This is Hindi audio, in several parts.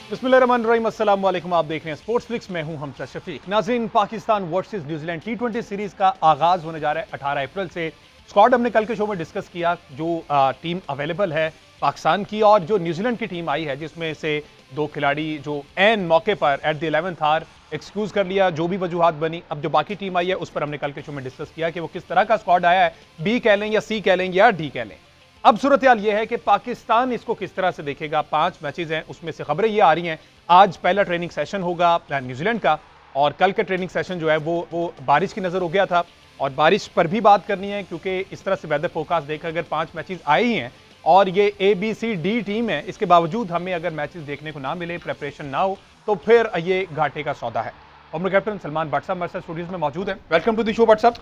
बिस्मिल्लाहिर्रहमानिर्रहीम, अस्सलाम वालेकुम। आप देख रहे हैं स्पोर्ट्स फ्लिक्स, मैं हूं हमजा शफीक। नाज़रीन, Pakistan versus New Zealand T20 series का आगाज होने जा रहा है 18 अप्रैल से। स्क्वाड हमने कल के शो में डिस्कस किया, जो टीम अवेलेबल है पाकिस्तान की और जो न्यूजीलैंड की टीम आई है, जिसमें से दो खिलाड़ी जो एन मौके पर at the 11th our excuse कर लिया, जो भी वजूहात बनी। अब जो बाकी टीम आई है उस पर हमने कल के शो में डिस्कस किया कि वो किस तरह का स्क्वाड आया है, बी कह लें या सी कह लें या डी कह लें। अब सूरत हाल यह है कि पाकिस्तान इसको किस तरह से देखेगा। 5 मैचेस हैं, उसमें से खबरें ये आ रही हैं आज पहला ट्रेनिंग सेशन होगा न्यूजीलैंड का, और कल का ट्रेनिंग सेशन जो है वो बारिश की नजर हो गया था, और बारिश पर भी बात करनी है क्योंकि इस तरह से वेदर फोरकास्ट देखकर अगर 5 मैचेस आए ही हैं और ये ABCD टीम है, इसके बावजूद हमें अगर मैचेस देखने को ना मिले, प्रेपरेशन ना हो, तो फिर ये घाटे का सौदा है। और मेरे कैप्टन सलमान भट्ट साहब हमारे साथ स्टूडियोज में मौजूद हैं। Welcome to the show Bhatt साहब,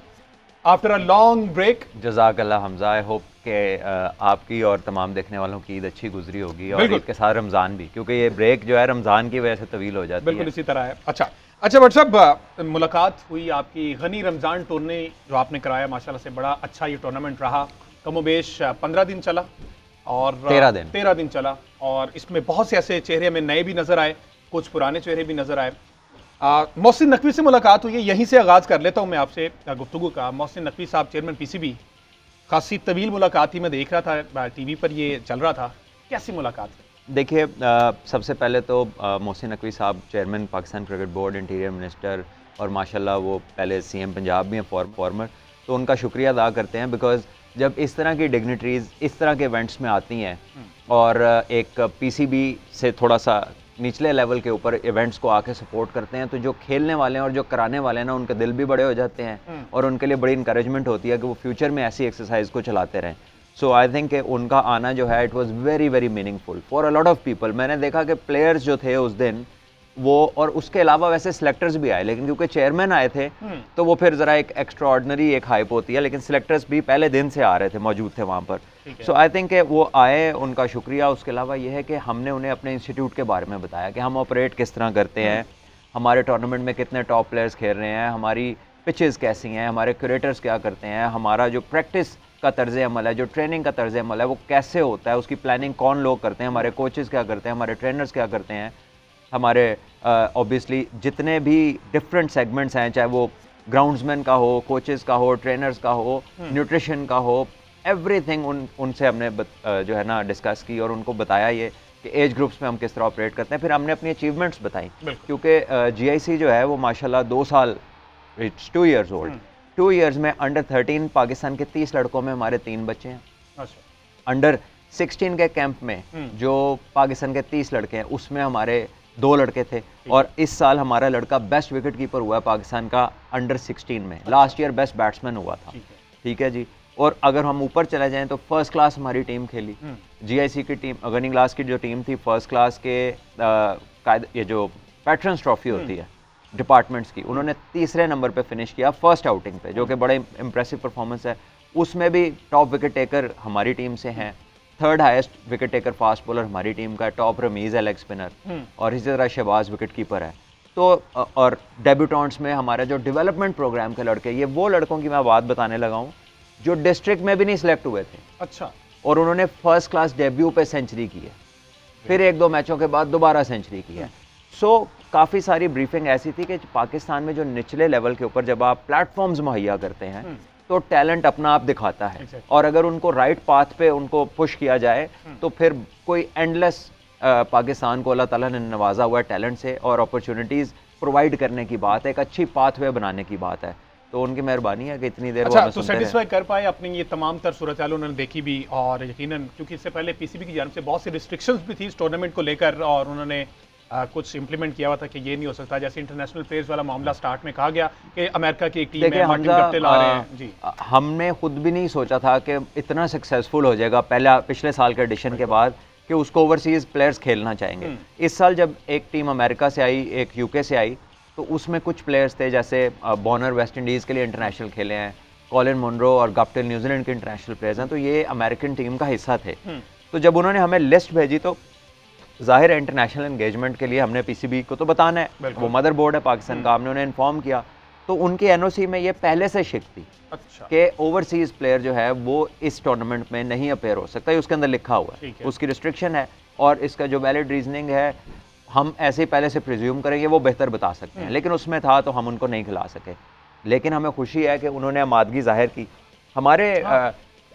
आफ्टर अ लॉन्ग ब्रेक। जज़ाकल्लाह हमजा, आई होप के आपकी और तमाम देखने वालों की ईद अच्छी गुजरी होगी, और ईद के साथ रमज़ान भी, क्योंकि ये ब्रेक जो है रमज़ान की वजह से तवील हो जाती है। बिल्कुल इसी तरह है। अच्छा भट्ट साहब, मुलाकात हुई आपकी गनी रमज़ान टूर्नामेंट जो आपने कराया, माशाल्लाह से बड़ा अच्छा ये टूर्नामेंट रहा। कमोबेश 15 दिन चला और 13 दिन चला, और इसमें बहुत से ऐसे चेहरे हमें नए भी नजर आए, कुछ पुराने चेहरे भी नजर आए। मोहसिन नकवी से मुलाकात हुई है, यहीं से आगाज कर लेता हूं मैं आपसे गुफ्तगू का। मोहसिन नकवी साहब, चेयरमैन PCB, खासी तवील मुलाकात थी, मैं देख रहा था TV पर ये चल रहा था, कैसी मुलाकात है? देखिए, सबसे पहले तो मोहसिन नकवी साहब chairman Pakistan cricket board, interior minister, और माशाल्लाह वो पहले CM पंजाब भी हैं फॉर्मर, तो उनका शुक्रिया अदा करते हैं। बिकॉज जब इस तरह की डिग्निटरीज इस तरह के इवेंट्स में आती हैं और एक PCB से थोड़ा सा निचले लेवल के ऊपर इवेंट्स को आके सपोर्ट करते हैं, तो जो खेलने वाले हैं और जो कराने वाले हैं ना, उनके दिल भी बड़े हो जाते हैं और उनके लिए बड़ी इंकरेजमेंट होती है कि वो फ्यूचर में ऐसी एक्सरसाइज को चलाते रहें। सो आई थिंक उनका आना जो है, it was very very meaningful for a lot of people. मैंने देखा कि प्लेयर्स जो थे उस दिन वो, और उसके अलावा वैसे सिलेक्टर्स भी आए, लेकिन क्योंकि चेयरमैन आए थे तो वो फिर ज़रा एक एक्स्ट्रा ऑर्डिनरी एक हाइप होती है, लेकिन सिलेक्टर्स भी पहले दिन से आ रहे थे, मौजूद थे वहाँ पर। सो आई थिंक वो आए, उनका शुक्रिया। उसके अलावा ये है कि हमने उन्हें अपने इंस्टीट्यूट के बारे में बताया कि हम ऑपरेट किस तरह करते हैं, हमारे टूर्नामेंट में कितने टॉप प्लेयर्स खेल रहे हैं, हमारी पिचेस कैसी हैं, हमारे क्यूरेटर्स क्या करते हैं, हमारा जो प्रैक्टिस का तर्ज अमल है, जो ट्रेनिंग का तर्ज अमल है, वो कैसे होता है, उसकी प्लानिंग कौन लोग करते हैं, हमारे कोचेज़ क्या करते हैं, हमारे ट्रेनर्स क्या करते हैं, हमारे ऑब्वियसली जितने भी डिफरेंट सेगमेंट्स हैं, चाहे वो ग्राउंड्समैन का हो, कोचेस का हो, ट्रेनर्स का हो, न्यूट्रिशन का हो, एवरीथिंग उनसे हमने जो है ना डिस्कस की, और उनको बताया ये कि एज ग्रुप्स में हम किस तरह ऑपरेट करते हैं। फिर हमने अपनी अचीवमेंट्स बताई, क्योंकि GIC जो है वो माशाल्लाह 2 साल, इट्स 2 years ओल्ड, 2 years में अंडर 13 पाकिस्तान के 30 लड़कों में हमारे 3 बच्चे हैं। अंडर 16 के कैंप में जो पाकिस्तान के 30 लड़के हैं, उसमें हमारे 2 लड़के थे, और इस साल हमारा लड़का बेस्ट विकेट कीपर हुआ है पाकिस्तान का अंडर 16 में। लास्ट ईयर बेस्ट बैट्समैन हुआ था। ठीक है जी। और अगर हम ऊपर चले जाएं तो फर्स्ट क्लास हमारी टीम खेली। GIC की टीम, गनी क्लास की जो टीम थी, फर्स्ट क्लास के ये जो पैट्रन्स ट्रॉफी होती है डिपार्टमेंट्स की, उन्होंने 3रे नंबर पे फिनिश किया फर्स्ट आउटिंग पे, जो कि बड़े इंप्रेसिव परफॉर्मेंस है। उसमें भी टॉप विकेट टेकर हमारी टीम से हैं, 3rd highest wicket taker fast bowler हमारी टीम का, टॉप रमीज़ है लेग स्पिनर, और इसी तरह शहबाज विकेट कीपर है। तो और डेब्यूटेंट्स में हमारे जो डेवलपमेंट प्रोग्राम के लड़के, ये वो लड़कों की मैं बात बताने लगा हूँ जो डिस्ट्रिक्ट में भी नहीं सिलेक्ट हुए थे। अच्छा। और उन्होंने फर्स्ट क्लास डेब्यू पे सेंचुरी की है, फिर 1-2 मैचों के बाद दोबारा सेंचुरी की है। सो काफ़ी सारी ब्रीफिंग ऐसी थी कि पाकिस्तान में जो निचले लेवल के ऊपर जब आप प्लेटफॉर्म्स मुहैया करते हैं तो टैलेंट अपना आप दिखाता है, और अगर उनको राइट पाथ पे उनको पुश किया जाए तो फिर कोई एंडलेस पाकिस्तान को अल्लाह ताला ने नवाजा हुआ है टैलेंट से, और अपॉर्चुनिटीज़ प्रोवाइड करने की बात है, एक अच्छी पाथवे बनाने की बात है। तो उनकी मेहरबानी है कि इतनी देर अच्छा, तो सेटिस्फाई कर पाए अपनी ये तमाम तर सूरत हाल उन्होंने देखी भी, और यकीनन क्योंकि इससे पहले PCB की जानिब से बहुत सी रिस्ट्रिक्शंस भी थी इस टूर्नामेंट को लेकर, और उन्होंने कुछ इंप्लीमेंट किया हुआ था कि ये नहीं हो सकता। जैसे इंटरनेशनल प्लेयर्स वाला मामला स्टार्ट में कहा गया कि अमेरिका की एक टीम है, मार्टिन गप्टिल आ रहे हैं जी। हमने खुद भी नहीं सोचा था कि इतना सक्सेसफुल हो जाएगा पिछले साल के एडिशन के बाद, कि उसको ओवरसीज प्लेयर्स खेलना चाहेंगे। इस साल जब एक टीम अमेरिका से आई, एक UK से आई, तो उसमें कुछ प्लेयर्स थे, जैसे बॉनर वेस्ट इंडीज़ के लिए इंटरनेशनल खेले हैं, कॉलिन मुनरो और गप्टिल न्यूजीलैंड के इंटरनेशनल प्लेयर्स हैं, तो ये अमेरिकन टीम का हिस्सा थे। तो जब उन्होंने हमें लिस्ट भेजी तो जाहिर है इंटरनेशनल एंगेजमेंट के लिए हमने PCB को तो बताना है, वो मदर बोर्ड है पाकिस्तान का, हमने उन्हें इन्फॉर्म किया। तो उनकी NOC में ये पहले से शिक थी कि ओवरसीज प्लेयर जो है वो इस टूर्नामेंट में नहीं अपेयर हो सकता, उसके अंदर लिखा हुआ है, उसकी रिस्ट्रिक्शन है। और इसका जो वैलिड रीजनिंग है, हम ऐसे ही पहले से प्रिज्यूम करेंगे वो बेहतर बता सकते हैं, लेकिन उसमें था तो हम उनको नहीं खिला सके। लेकिन हमें खुशी है कि उन्होंने आमादगी जाहिर की। हमारे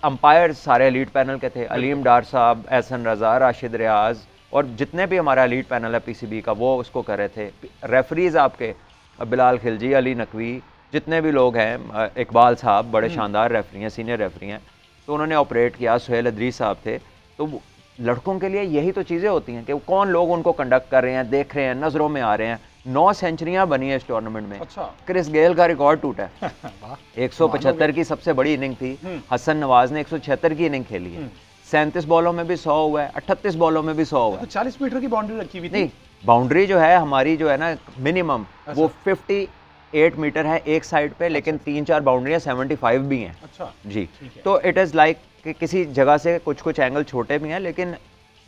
अंपायर सारे एलीट पैनल के थे, अलीम डार साहब, एहसन रज़ा, राशिद रियाज और जितने भी हमारा एलीट पैनल है पीसीबी का, वो उसको कर रहे थे। रेफरीज आपके बिलाल खिलजी, अली नकवी, जितने भी लोग हैं, इकबाल साहब बड़े शानदार रेफरी हैं, सीनियर रेफरी हैं, तो उन्होंने ऑपरेट किया। सुहेल अदरी साहब थे। तो लड़कों के लिए यही तो चीज़ें होती हैं कि कौन लोग उनको कंडक्ट कर रहे हैं, देख रहे हैं, नज़रों में आ रहे हैं। 9 सेंचुरियां बनी है इस टूर्नामेंट में। अच्छा। क्रिस गेल का रिकॉर्ड टूटा है। 175 की सबसे बड़ी इनिंग थी। हसन नवाज ने 176 की इनिंग खेली है। 37 बॉलों में भी 100 हुआ है, 38 बॉलों में भी 100 हुआ है। 40 मीटर की बाउंड्री रखी हुई थी। नहीं, बाउंड्री जो है हमारी जो है ना मिनिमम वो 58 मीटर है एक साइड पे, लेकिन 3-4 बाउंड्रियां 75 भी हैं। अच्छा जी। तो इट इज़ लाइक कि किसी जगह से कुछ एंगल छोटे भी हैं, लेकिन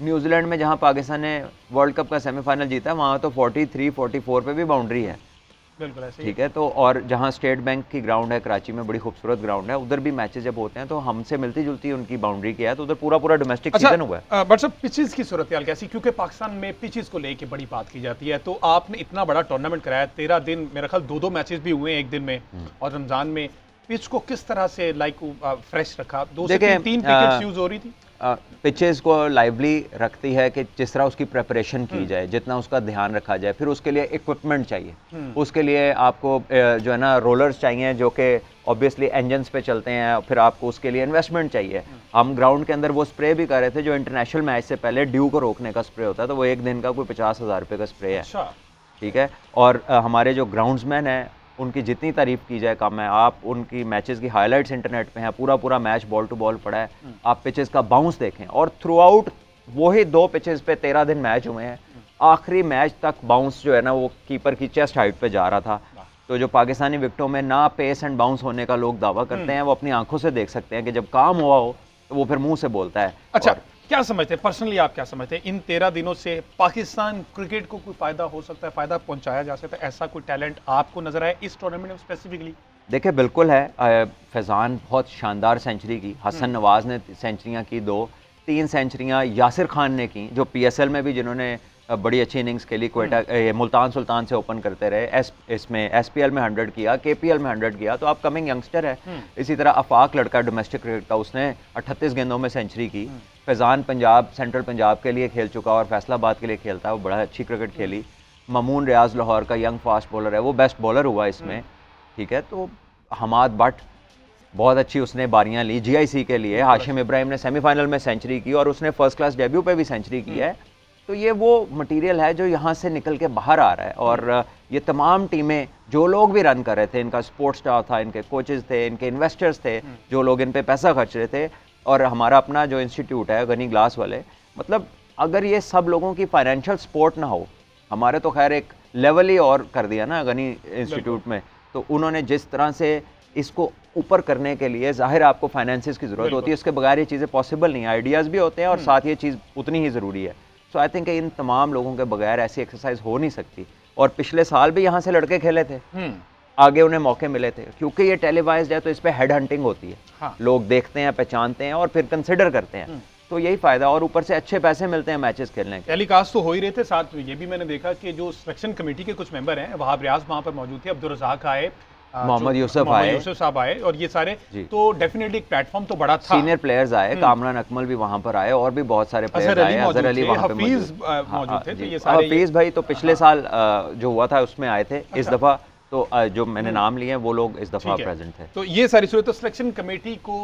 न्यूजीलैंड में जहां पाकिस्तान ने वर्ल्ड कप का सेमीफाइनल जीता वहां तो 43-44 पे भी बाउंड्री है। बिल्कुल ऐसे ठीक है। तो और जहां स्टेट बैंक की ग्राउंड है कराची में, बड़ी खूबसूरत ग्राउंड है, उधर भी मैचेस जब होते हैं तो हमसे मिलती जुलती उनकी बाउंड्री की है, तो उधर पूरा डोमेस्टिक सीजन हुआ है। बट सब पिचेस की सूरत हाल कैसी, क्योंकि पाकिस्तान में पिचेस को लेके बड़ी बात की जाती है। तो आपने इतना बड़ा टूर्नामेंट कराया, 13 दिन, मेरा ख्याल 2-2 मैचेस भी हुए एक दिन में, और रमजान में पिच को किस तरह से फ्रेश रखा? 2 से 3 विकेट्स यूज हो रही थी। पिचेस को लाइवली रखती है कि जिस तरह उसकी प्रेपरेशन की जाए, जितना उसका ध्यान रखा जाए। फिर उसके लिए इक्विपमेंट चाहिए, उसके लिए आपको जो है ना रोलर्स चाहिए जो कि ऑब्वियसली इंजन्स पे चलते हैं। फिर आपको उसके लिए इन्वेस्टमेंट चाहिए। हम ग्राउंड के अंदर वो स्प्रे भी कर रहे थे जो इंटरनेशनल मैच से पहले ड्यू को रोकने का स्प्रे होता है, तो वो एक दिन का कोई 50,000 रुपये का स्प्रे है। ठीक है। और हमारे जो ग्राउंड्समैन हैं उनकी जितनी तारीफ की जाए कम है। आप उनकी मैचेस की हाइलाइट्स इंटरनेट पे हैं, पूरा मैच बॉल टू बॉल पड़ा है। आप पिचेस का बाउंस देखें, और थ्रू आउट वही 2 पिचेस पे 13 दिन मैच हुए हैं, आखिरी मैच तक बाउंस जो है ना वो कीपर की चेस्ट हाइट पे जा रहा था। तो जो पाकिस्तानी विकेटों में ना पेस एंड बाउंस होने का लोग दावा करते हैं, वो अपनी आंखों से देख सकते हैं कि जब काम हुआ हो तो वो फिर मुंह से बोलता है। अच्छा, क्या समझते हैं पर्सनली, आप क्या समझते हैं इन 13 दिनों से पाकिस्तान क्रिकेट को कोई फायदा हो सकता है, फायदा पहुंचाया जा सकता है? ऐसा कोई टैलेंट आपको नजर आया इस टूर्नामेंट में स्पेसिफिकली? देखिए बिल्कुल है। फैजान बहुत शानदार सेंचुरी की, हसन नवाज ने सेंचुरियां की 2, 3 सेंचुरियां यासिर खान ने की, जो PSL में भी जिन्होंने बड़ी अच्छी इनिंग्स खेली। क्वेटा मुल्तान सुल्तान से ओपन करते रहे, इसमें SPL में 100 किया, KPL में 100 किया। तो आप कमिंग यंगस्टर है। इसी तरह आफाक लड़का डोमेस्टिक क्रिकेट का, उसने 38 गेंदों में सेंचुरी की। फैजान पंजाब, सेंट्रल पंजाब के लिए खेल चुका और फैसलाबाद के लिए खेलता है, वो बड़ा अच्छी क्रिकेट खेली। ममून रियाज लाहौर का यंग फास्ट बॉलर है, वो बेस्ट बॉलर हुआ इसमें। ठीक है। तो हमाद भट्ट बहुत अच्छी उसने बारियां ली GIC के लिए। हाशिम इब्राहिम ने सेमीफाइनल में सेंचुरी की और उसने फर्स्ट क्लास डेब्यू पे भी सेंचुरी की है। तो ये वो मटेरियल है जो यहाँ से निकल के बाहर आ रहा है। और ये तमाम टीमें, जो लोग भी रन कर रहे थे, इनका स्पोर्ट्स स्टाफ था, इनके कोचेस थे, इनके इन्वेस्टर्स थे, जो लोग इन पे पैसा खर्च रहे थे, और हमारा अपना जो इंस्टीट्यूट है गनी ग्लास वाले, मतलब अगर ये सब लोगों की फाइनेंशियल सपोर्ट ना हो, हमारे तो खैर एक लेवल ही और कर दिया ना गनी इंस्टीट्यूट में, तो उन्होंने जिस तरह से इसको ऊपर करने के लिए, जाहिर आपको फाइनेंसिस की ज़रूरत होती है, उसके बगैर ये चीज़ें पॉसिबल नहीं है। आइडियाज़ भी होते हैं और साथ ये चीज़ उतनी ही ज़रूरी है। सो आई थिंक इन तमाम लोगों के बगैर ऐसी एक्सरसाइज हो नहीं सकती। और पिछले साल भी यहाँ से लड़के खेले थे, आगे उन्हें मौके मिले थे, क्योंकि ये टेलीवाइज्ड है तो इस पर हेड हंटिंग होती है। हाँ। लोग देखते हैं, पहचानते हैं और फिर कंसिडर करते हैं, तो यही फायदा। और ऊपर से अच्छे पैसे मिलते हैं मैचेस खेलने के। टेलीकास्ट तो हो ही रहे थे, साथ ये भी मैंने देखा कि जो सिलेक्शन कमेटी के कुछ मेंबर हैं, वहाब रियाज वहाँ पर मौजूद थे, अब्दुल रज़ाक आए, मोहम्मद यूसुफ साहब आए, और ये सारे, तो डेफिनेटली एक प्लेटफॉर्म तो बड़ा था। सीनियर प्लेयर्स आए, कामरान अकमल भी वहां पर आए, और भी बहुत सारे प्लेयर्स आए, अजहर अली वहां पे मौजूद थे। तो ये सारे, हफीज भाई तो पिछले साल जो हुआ था उसमें आए थे। इस दफा तो जो मैंने नाम लिए हैं वो लोग इस दफा प्रेजेंट थे। तो ये सारी सूरत, तो सिलेक्शन कमेटी को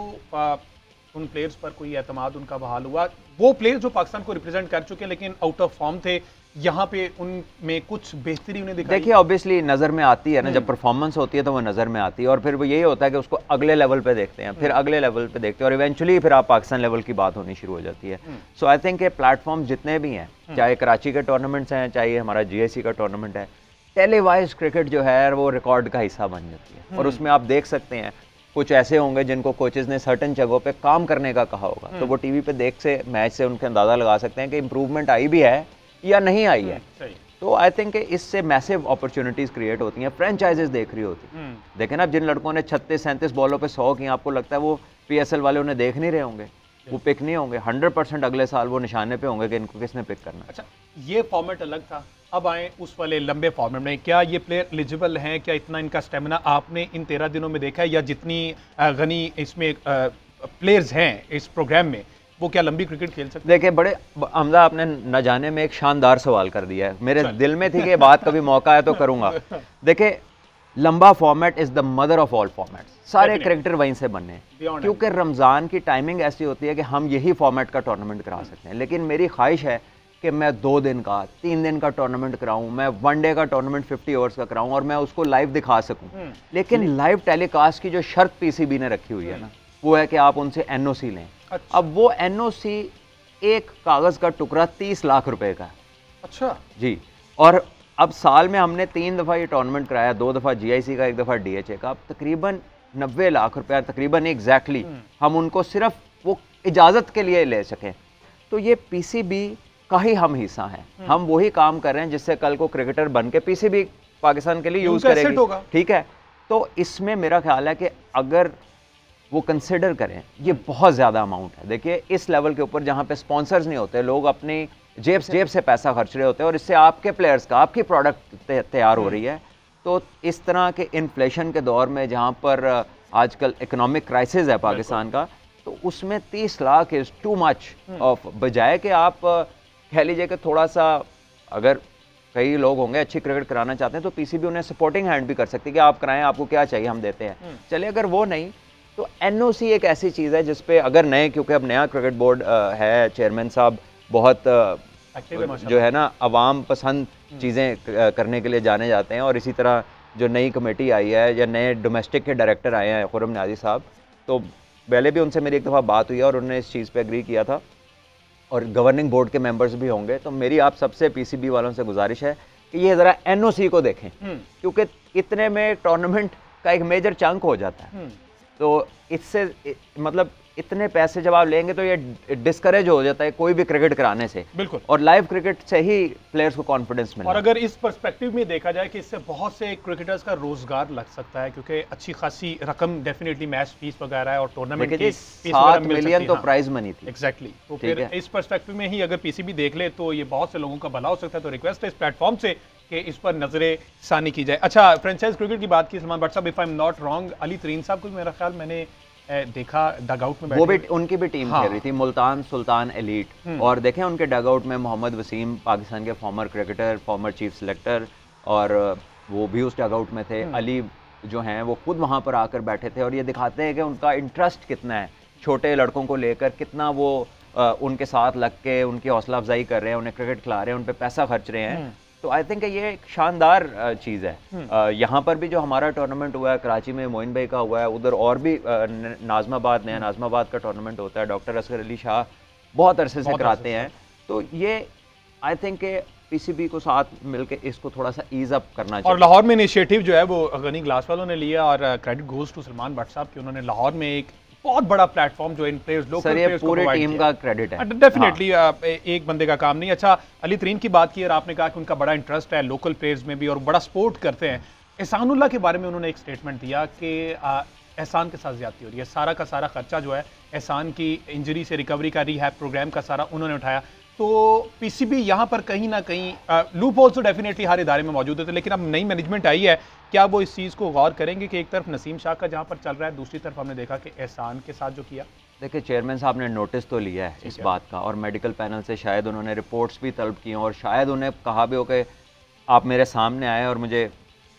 उन प्लेयर्स पर कोई एतमाद उनका बहाल हुआ? वो प्लेयर्स जो पाकिस्तान को रिप्रेजेंट कर चुके हैं लेकिन आउट ऑफ फॉर्म थे, यहाँ पे उनमें कुछ बेहतरी उन्हें दिखाई? देखिए ऑब्वियसली नज़र में आती है ना, जब परफॉर्मेंस होती है तो वो नज़र में आती है, और फिर वो यही होता है कि उसको अगले लेवल पे देखते हैं, फिर अगले लेवल पे देखते हैं, और इवेंचुअली फिर आप पाकिस्तान लेवल की बात होनी शुरू हो जाती है। सो आई थिंक ये प्लेटफॉर्म जितने भी हैं, चाहे कराची के टूर्नामेंट्स हैं, चाहे हमारा GIC का टूर्नामेंट है, टेलीवाइज क्रिकेट जो है वो रिकॉर्ड का हिस्सा बन जाती है। और उसमें आप देख सकते हैं कुछ ऐसे होंगे जिनको कोचेज ने सर्टन जगहों पे काम करने का कहा होगा, तो वो टीवी पे देख से मैच से उनके अंदाजा लगा सकते हैं कि इंप्रूवमेंट आई भी है या नहीं आई है। तो आई थिंक इससे मैसिव अपॉर्चुनिटीज क्रिएट होती हैं, फ्रेंचाइजेस देख रही होती हैं। देखें अब जिन लड़कों ने 36-37 बॉलों पे 100 की, आपको लगता है वो PSL वाले उन्हें देख नहीं रहे होंगे, वो पिक नहीं होंगे? 100% अगले साल वो निशाने पे होंगे कि इनको किसने पिक करना। अच्छा, ये फॉर्मेट अलग था, अब आए उस वाले लंबे फॉर्मेट में, क्या ये प्लेयर एलिजिबल हैं? क्या इतना इनका स्टेमिना आपने इन 13 दिनों में देखा है, या जितनी गनी इसमें प्लेयर्स हैं इस प्रोग्राम में, वो क्या लंबी क्रिकेट खेल सकते हैं? देखिए, बड़े हमजा आपने न जाने में एक शानदार सवाल कर दिया है। मेरे दिल में थी कि बात कभी मौका है तो करूंगा। देखिए, लंबा format is the mother of all formats. सारे क्रिकेटर वहीं से बनने हैं, क्योंकि रमज़ान की टाइमिंग ऐसी होती है कि हम यही फॉर्मेट का टूर्नामेंट करा सकते हैं। लेकिन मेरी ख्वाहिश है कि मैं 2 दिन का 3 दिन का टूर्नामेंट कराऊं, मैं वनडे का टूर्नामेंट 50 ओवर्स का कराऊं और मैं उसको लाइव दिखा सकूं। लेकिन लाइव टेलीकास्ट की जो शर्त पीसीबी ने रखी हुई है ना, वो है कि आप उनसे एनओसी लें। अच्छा। अब वो एनओसी एक कागज़ का टुकड़ा 30 लाख रुपए का। अच्छा जी। और अब साल में हमने 3 दफ़ा ये टूर्नामेंट कराया, 2 दफ़ा जीआईसी का, 1 दफ़ा डीएचए का। अब तकरीबन 90 लाख रुपया, तकरीबन एग्जैक्टली हम उनको सिर्फ वो इजाज़त के लिए ले सकें। तो ये पीसीबी का ही हम हिस्सा हैं। हम वही काम कर रहे हैं जिससे कल को क्रिकेटर बन के पीसीबी पाकिस्तान के लिए यूज़ करेगी। ठीक है, तो इसमें मेरा ख्याल है कि अगर वो कंसिडर करें, ये बहुत ज़्यादा अमाउंट है। देखिए, इस लेवल के ऊपर जहाँ पे स्पॉन्सर्स नहीं होते, लोग अपनी जेब से पैसा खर्च रहे होते हैं और इससे आपके प्लेयर्स का, आपकी प्रोडक्ट तैयार हो रही है। तो इस तरह के इन्फ्लेशन के दौर में जहाँ पर आजकल इकोनॉमिक क्राइसिस है पाकिस्तान का, तो उसमें 30 lakh is too much of. बजाय कि आप कह लीजिए कि थोड़ा सा, अगर कई लोग होंगे अच्छी क्रिकेट कराना चाहते हैं तो पीसीबी उन्हें सपोर्टिंग हैंड भी कर सकती है कि आप कराएं, आपको क्या चाहिए हम देते हैं। चलिए, अगर वो नहीं तो एनओसी एक ऐसी चीज़ है जिसपे अगर नए, क्योंकि अब नया क्रिकेट बोर्ड है, चेयरमैन साहब बहुत जो है ना अवाम पसंद चीज़ें करने के लिए जाने जाते हैं। और इसी तरह जो नई कमेटी आई है या नए डोमेस्टिक के डायरेक्टर आए हैं खुर्रम न्याजी साहब, तो पहले भी उनसे मेरी एक दफ़ा बात हुई है और उन्होंने इस चीज़ पे एग्री किया था, और गवर्निंग बोर्ड के मेंबर्स भी होंगे। तो मेरी आप सबसे पीसीबी वालों से गुजारिश है कि ये ज़रा एनओसी को देखें, क्योंकि इतने में टूर्नामेंट का एक मेजर चंक हो जाता है। तो इससे मतलब इतने पैसे जब आप लेंगे तो ये डिस्करेज हो जाता है कोई भी क्रिकेट कराने से। बिल्कुल। और लाइव क्रिकेट से ही प्लेयर्स को कॉन्फिडेंस मिले। और अगर इस पर्सपेक्टिव में देखा जाए कि इससे बहुत से क्रिकेटर्स का रोजगार लग सकता है, क्योंकि अच्छी खासी रकम डेफिनेटली मैच फीस वगैरह है और टूर्नामेंट की 7 मिलियन तो प्राइज मनी थी। एग्जैक्टली। तो फिर इस पर्सपेक्टिव में ही अगर पीसीबी देख ले तो ये बहुत से लोगों का भला हो सकता है। तो रिक्वेस्ट है इस प्लेटफॉर्म से कि इस पर नजरें सानी की जाए। अच्छा, फ्रेंचाइज क्रिकेट की बात की सलमान भट्ट साहब, if I am not wrong, Ali तरीन साहब को मेरा ख्याल मैंने देखा डगआउट में बैठे, वो भी उनकी भी टीम खेल रही थी, मुल्तान सुल्तान एलीट। और देखें उनके डगआउट में मोहम्मद वसीम, पाकिस्तान के farmer cricketer, former chief selector, और वो भी उस डगआउट में थे। अली जो हैं वो खुद वहाँ पर आकर बैठे थे, और ये दिखाते हैं कि उनका इंटरेस्ट कितना है छोटे लड़कों को लेकर, कितना वो उनके साथ लग के उनकी हौसला अफजाई कर रहे हैं, उन्हें क्रिकेट खिला रहे हैं, उन पर पैसा खर्च रहे हैं। तो आई थिंक ये एक शानदार चीज़ है। यहाँ पर भी जो हमारा टूर्नामेंट हुआ है, कराची में मोइन भाई का हुआ है, उधर और भी नाज़माबाद, नया नाज़माबाद का टूर्नामेंट होता है, डॉक्टर असगर अली शाह बहुत अरसे से कराते हैं। तो ये आई थिंक पीसीबी को साथ मिलकर इसको थोड़ा सा ईज अप करना चाहिए। और लाहौर में इनिशिएटिव जो है वो गनी ग्लास वालों ने लिया, और credit goes to Salman Bhatt साहब कि उन्होंने लाहौर में एक बहुत बड़ा प्लेटफॉर्म जो इन प्लेयर्स, लोकल प्लेयर्स को प्रोवाइड किया। पूरी टीम का क्रेडिट है डेफिनेटली। एक बंदे का काम नहीं। अच्छा, अली तरीन की बात की और आपने कहा कि उनका बड़ा इंटरेस्ट है लोकल प्लेयर्स में भी और बड़ा सपोर्ट करते हैं। एहसानुल्लाह के बारे में उन्होंने एक स्टेटमेंट दिया कि एहसान के साथ ज्यादती हो रही है, सारा का सारा खर्चा जो है एहसान की इंजरी से रिकवरी का, रिहैब प्रोग्राम का सारा उन्होंने उठाया। तो पीसीबी यहाँ पर कहीं ना कहीं लूप होल्स तो डेफिनेटली हर इदारे में मौजूद होते, लेकिन अब नई मैनेजमेंट आई है, क्या वो इस चीज़ को गौर करेंगे कि एक तरफ नसीम शाह का जहाँ पर चल रहा है, दूसरी तरफ हमने देखा कि एहसान के साथ जो किया। देखिए, चेयरमैन साहब ने नोटिस तो लिया है इस बात का, और मेडिकल पैनल से शायद उन्होंने रिपोर्ट्स भी तलब की, और शायद उन्हें कहा भी हो कि आप मेरे सामने आए और मुझे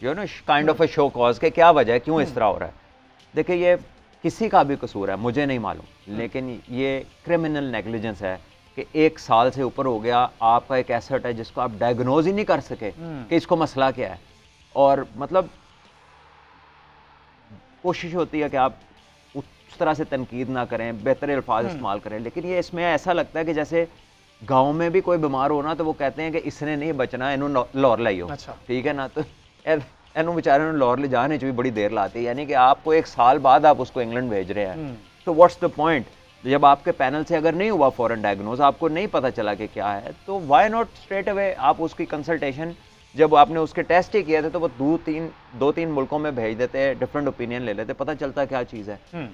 you know kind of A show cause के क्या वजह है, क्यों इस तरह हो रहा है। देखिए, ये किसी का भी कसूर है, मुझे नहीं मालूम, लेकिन ये क्रिमिनल नेग्लिजेंस है कि 1 साल से ऊपर हो गया, आपका एक एसेट है जिसको आप डायग्नोज ही नहीं कर सके कि इसको मसला क्या है। और मतलब कोशिश होती है कि आप उस तरह से तनकीद ना करें, बेहतर अल्फाज इस्तेमाल करें, लेकिन ये इसमें ऐसा लगता है कि जैसे गांव में भी कोई बीमार होना तो वो कहते हैं कि इसने नहीं बचना, इन्हों लाहौर लाई हो। अच्छा। ठीक है ना, तो इन्हों बेचारे लाहौर ले जाने भी बड़ी देर लाती है, यानी कि आपको 1 साल बाद आप उसको इंग्लैंड भेज रहे हैं। तो व्हाट्स द पॉइंट, जब आपके पैनल से अगर नहीं हुआ फॉरेन डायग्नोज, आपको नहीं पता चला कि क्या है, तो वाई नॉट स्ट्रेट अवे आप उसकी कंसल्टेशन, जब आपने उसके टेस्ट ही किए थे तो वो 2-3 मुल्कों में भेज देते, डिफरेंट ओपिनियन ले लेते, पता चलता क्या चीज़ है।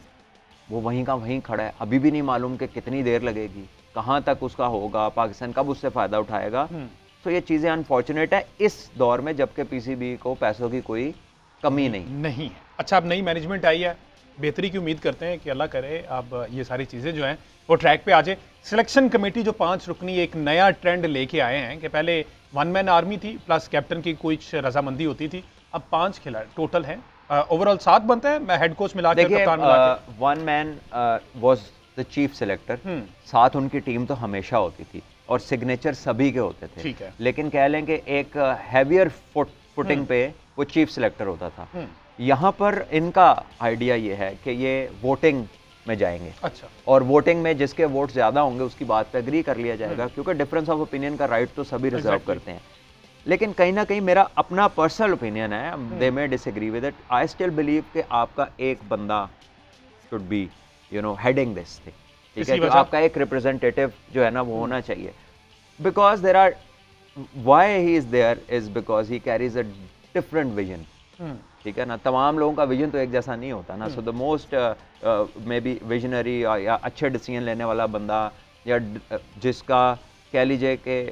वो वहीं का वहीं खड़ा है, अभी भी नहीं मालूम कि कितनी देर लगेगी, कहाँ तक उसका होगा, पाकिस्तान कब उससे फ़ायदा उठाएगा। तो ये चीज़ें अनफॉर्चुनेट है इस दौर में, जबकि पीसीबी को पैसों की कोई कमी नहीं है। अच्छा, अब नई मैनेजमेंट आई है, बेहतरी की उम्मीद करते हैं कि अल्लाह करे अब ये सारी चीज़ें जो हैं वो ट्रैक पे आ जाए। सिलेक्शन कमेटी जो 5 रुकनी एक नया ट्रेंड लेके आए हैं कि पहले 1 मैन आर्मी थी प्लस कैप्टन की कुछ रजामंदी होती थी, अब 5 खिलाड़ी टोटल हैं, ओवरऑल 7 बनते हैं, मैं हेड कोच मिला के कप्तान मिला के। 1 man was the chief selector, साथ उनकी टीम तो हमेशा होती थी और सिग्नेचर सभी के होते थे। ठीक है। लेकिन कह लें कि एक हैवियर फुटिंग पे वो चीफ सिलेक्टर होता था। यहाँ पर इनका आइडिया ये है कि ये वोटिंग में जाएंगे। अच्छा। और वोटिंग में जिसके वोट ज़्यादा होंगे उसकी बात पे एग्री कर लिया जाएगा, क्योंकि डिफरेंस ऑफ ओपिनियन का राइट तो सभी रिजर्व करते हैं। लेकिन कहीं ना कहीं मेरा अपना पर्सनल ओपिनियन है, they may disagree with it, I still believe कि आपका एक बंदा should be heading this thing, ठीक है? तो आपका एक रिप्रेजेंटेटिव जो है ना वो होना चाहिए, because there are why he is there is because he carries a different vision, ठीक है ना? तमाम लोगों का विजन तो एक जैसा नहीं होता ना। So the most may be visionary या अच्छे डिसीजन लेने वाला बंदा, या जिसका कह लीजिए कि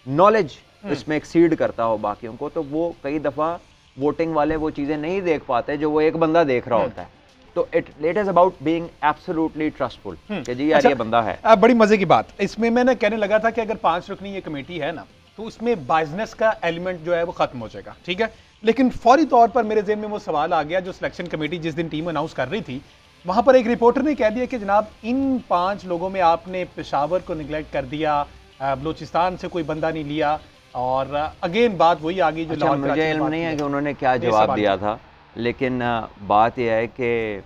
नॉलेज इसमें एक्सीड करता हो बाकियों को, तो वो कई दफ़ा वोटिंग वाले वो चीज़ें नहीं देख पाते जो वो एक बंदा देख रहा होता है। तो it is about being absolutely trustful कि जी यार अच्छा, ये बंदा है। बड़ी मजे की बात इसमें मैंने कहने लगा था कि अगर 5 रुकनी ये कमेटी है ना, तो उसमें बाइजनेस का एलिमेंट जो है वो खत्म हो जाएगा, ठीक है? लेकिन फौरी तौर पर मेरे ज़हन में वो सवाल आ गया, जो सिलेक्शन कमेटी जिस दिन टीम अनाउंस कर रही थी, वहां पर एक रिपोर्टर ने कह दिया कि जनाब इन 5 लोगों में आपने पेशावर को निगलेक्ट कर दिया, बलूचिस्तान से कोई बंदा नहीं लिया, और अगेन बात वही आ गई जो अच्छा, मुझे इल्म नहीं है कि उन्होंने क्या जवाब दिया था, लेकिन बात यह है कि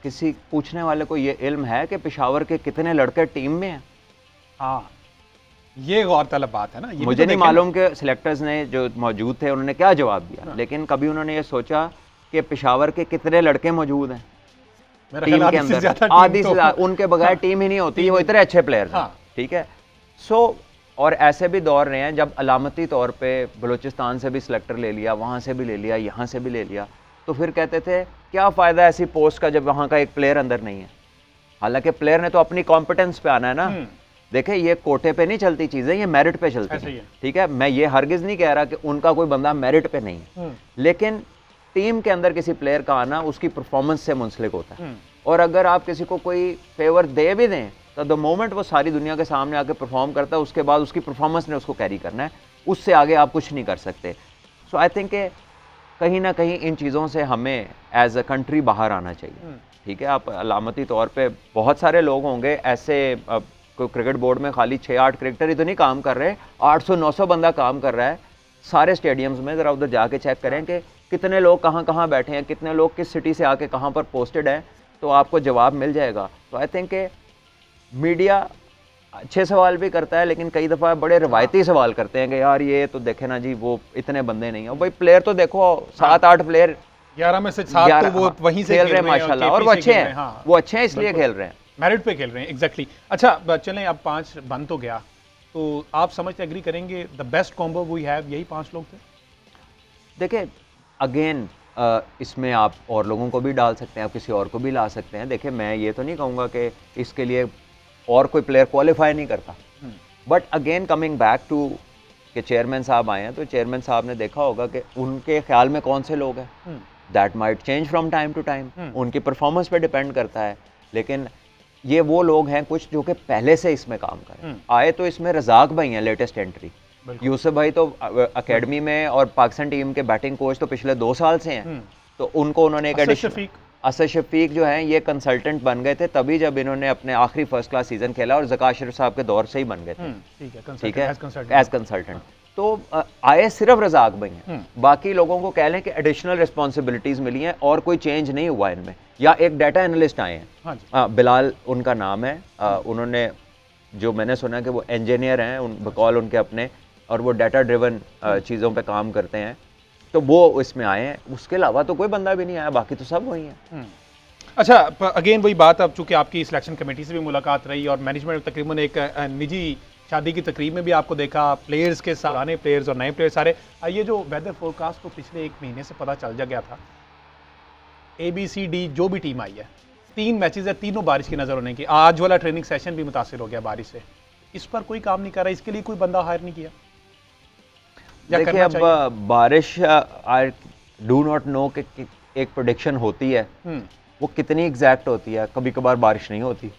किसी पूछने वाले को ये इल्म है कि पेशावर के कितने लड़के टीम में हैं? हाँ, ये गौरतलब बात है ना। ये मुझे नहीं मालूम कि सिलेक्टर्स ने जो मौजूद थे उन्होंने क्या जवाब दिया। हाँ। लेकिन कभी उन्होंने ये सोचा कि पेशावर के कितने लड़के मौजूद हैं टीम के अंदर? आधी से ज्यादा उनके बगैर टीम ही नहीं होती, वो इतने अच्छे प्लेयर हैं, ठीक है? सो और ऐसे भी दौर रहे हैं जब अलामती तौर पे बलूचिस्तान से भी सिलेक्टर ले लिया, वहाँ से भी ले लिया, यहाँ से भी ले लिया, तो फिर कहते थे क्या फ़ायदा ऐसी पोस्ट का जब वहाँ का एक प्लेयर अंदर नहीं है। हालांकि प्लेयर ने तो अपनी कॉम्पिटेंस पे आना है ना। देखें, ये कोटे पे नहीं चलती चीज़ें, ये मेरिट पे चलती है, ठीक है? मैं ये हरगिज़ नहीं कह रहा कि उनका कोई बंदा मेरिट पे नहीं है, लेकिन टीम के अंदर किसी प्लेयर का आना उसकी परफॉर्मेंस से मुंसलिक होता है। और अगर आप किसी को कोई फेवर दे भी दें तो द मोमेंट वो सारी दुनिया के सामने आके परफॉर्म करता है, उसके बाद उसकी परफॉर्मेंस ने उसको कैरी करना है, उससे आगे आप कुछ नहीं कर सकते। सो आई थिंक कहीं ना कहीं इन चीज़ों से हमें एज अ कंट्री बाहर आना चाहिए, ठीक है? आप अलामती तौर पे बहुत सारे लोग होंगे ऐसे, कोई क्रिकेट बोर्ड में खाली 6-8 क्रिकेटर ही तो नहीं काम कर रहे, 800-900 बंदा काम कर रहा है सारे स्टेडियम्स में। ज़रा उधर जाके चेक करें कि कितने लोग कहाँ कहाँ बैठे हैं, कितने लोग किस सिटी से आके कहाँ पर पोस्टेड हैं, तो आपको जवाब मिल जाएगा। तो आई थिंक मीडिया अच्छे सवाल भी करता है, लेकिन कई दफ़ा बड़े रवायती सवाल करते हैं कि यार ये तो देखे ना जी वो इतने बंदे नहीं हैं। भाई प्लेयर तो देखो 7-8 प्लेयर, 11 में से 7 तो वो वहीं से खेल रहे हैं माशाल्लाह, और वो अच्छे हैं, वो अच्छे हैं इसलिए खेल रहे हैं, मेरिट पे खेल रहे हैं। एग्जैक्टली। अच्छा चलें, अब 5 बन तो गया, तो आप समझते एग्री करेंगे the best combo we have यही 5 लोग थे? देखिए अगेन इसमें आप और लोगों को भी डाल सकते हैं, आप किसी और को भी ला सकते हैं। देखिए मैं ये तो नहीं कहूँगा कि इसके लिए और कोई प्लेयर क्वालिफाई नहीं करता, but again coming back to कि चेयरमैन साहब आए हैं, तो चेयरमैन साहब ने देखा होगा कि उनके ख्याल में कौन से लोग हैं। That might change from time to time, उनकी परफॉर्मेंस पे डिपेंड करता है। लेकिन ये वो लोग हैं कुछ जो कि पहले से इसमें काम करें। आए तो इसमें रजाक भाई हैं लेटेस्ट एंट्री, यूसुफ भाई तो अकेडमी में और पाकिस्तान टीम के बैटिंग कोच तो पिछले 2 साल से हैं, तो उनको उन्होंने एक असद शफीक जो हैं ये कंसल्टेंट बन गए थे तभी जब इन्होंने अपने आखिरी फर्स्ट क्लास सीजन खेला, और ज़का अशरफ साहब के दौर से ही बन गए थे, ठीक है, एज कंसल्टेंट। तो आए सिर्फ रजाक भाई हैं, बाकी लोगों को कह लें कि एडिशनल रिस्पॉन्सिबिलिटीज़ मिली हैं और कोई चेंज नहीं हुआ इनमें। या एक डाटा एनालिस्ट आए हैं, बिलाल उनका नाम है, उन्होंने जो मैंने सुना कि वो इंजीनियर हैं बकौल उनके अपने, और वो डाटा ड्रिवन चीज़ों पे काम करते हैं, तो वो इसमें आए हैं। उसके अलावा तो कोई बंदा भी नहीं आया, बाकी तो सब वही हैं। अच्छा, अगेन वही बात, अब चूंकि आपकी सिलेक्शन कमेटी से भी मुलाकात रही और मैनेजमेंट तकरीबन एक निजी शादी की तकरीब में भी आपको देखा, प्लेयर्स के पुराने प्लेयर्स और नए प्लेयर्स सारे, ये जो वेदर फोरकास्ट तो पिछले 1 महीने से पता चल गया था, ABCD जो भी टीम आई है, 3 मैचेस है, तीनों बारिश की नज़र होने की। आज वाला ट्रेनिंग सेशन भी मुतासिर हो गया बारिश से। इस पर कोई काम नहीं कर रहा, इसके लिए कोई बंदा हायर नहीं किया? या देखिए, करना चाहिए? अब बारिश आई डू नॉट नो कि एक प्रोडिक्शन होती है, वो कितनी एग्जैक्ट होती है। कभी कभार बारिश नहीं होती,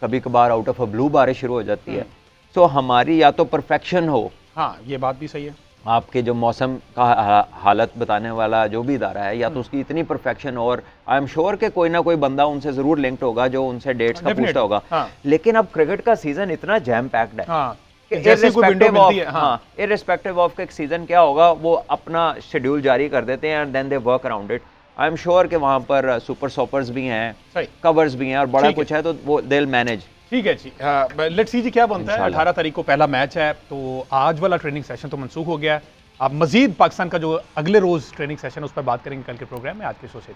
कभी कभार आउट ऑफ अ ब्लू बारिश शुरू हो जाती है। सो हमारी या तो परफेक्शन हो, हाँ ये बात भी सही है, आपके जो मौसम का हालत बताने वाला जो भी इदारा है, या तो उसकी इतनी परफेक्शन हो, और आई एम श्योर कि कोई ना कोई बंदा उनसे जरूर लिंक्ड होगा जो उनसे डेट्स का पूछता होगा। लेकिन अब क्रिकेट का सीजन इतना जैम पैक्ड है, इर्रिस्पेक्टिव ऑफ एक सीजन क्या होगा, वो अपना शेड्यूल जारी कर देते हैं and then they work around it. I am sure कि वहाँ पर सुपर सॉपर्स भी हैं, कवर्स भी हैं और बड़ा कुछ है, तो वो दे विल मैनेज। ठीक है जी, लेट्स सी जी क्या बनता है। 18 तारीख को पहला मैच है, तो आज वाला ट्रेनिंग सेशन तो मनसूख हो गया है। अब मजीद पाकिस्तान का जो अगले रोज ट्रेनिंग सेशन उस पर बात करेंगे कल के प्रोग्राम में। आज के शो से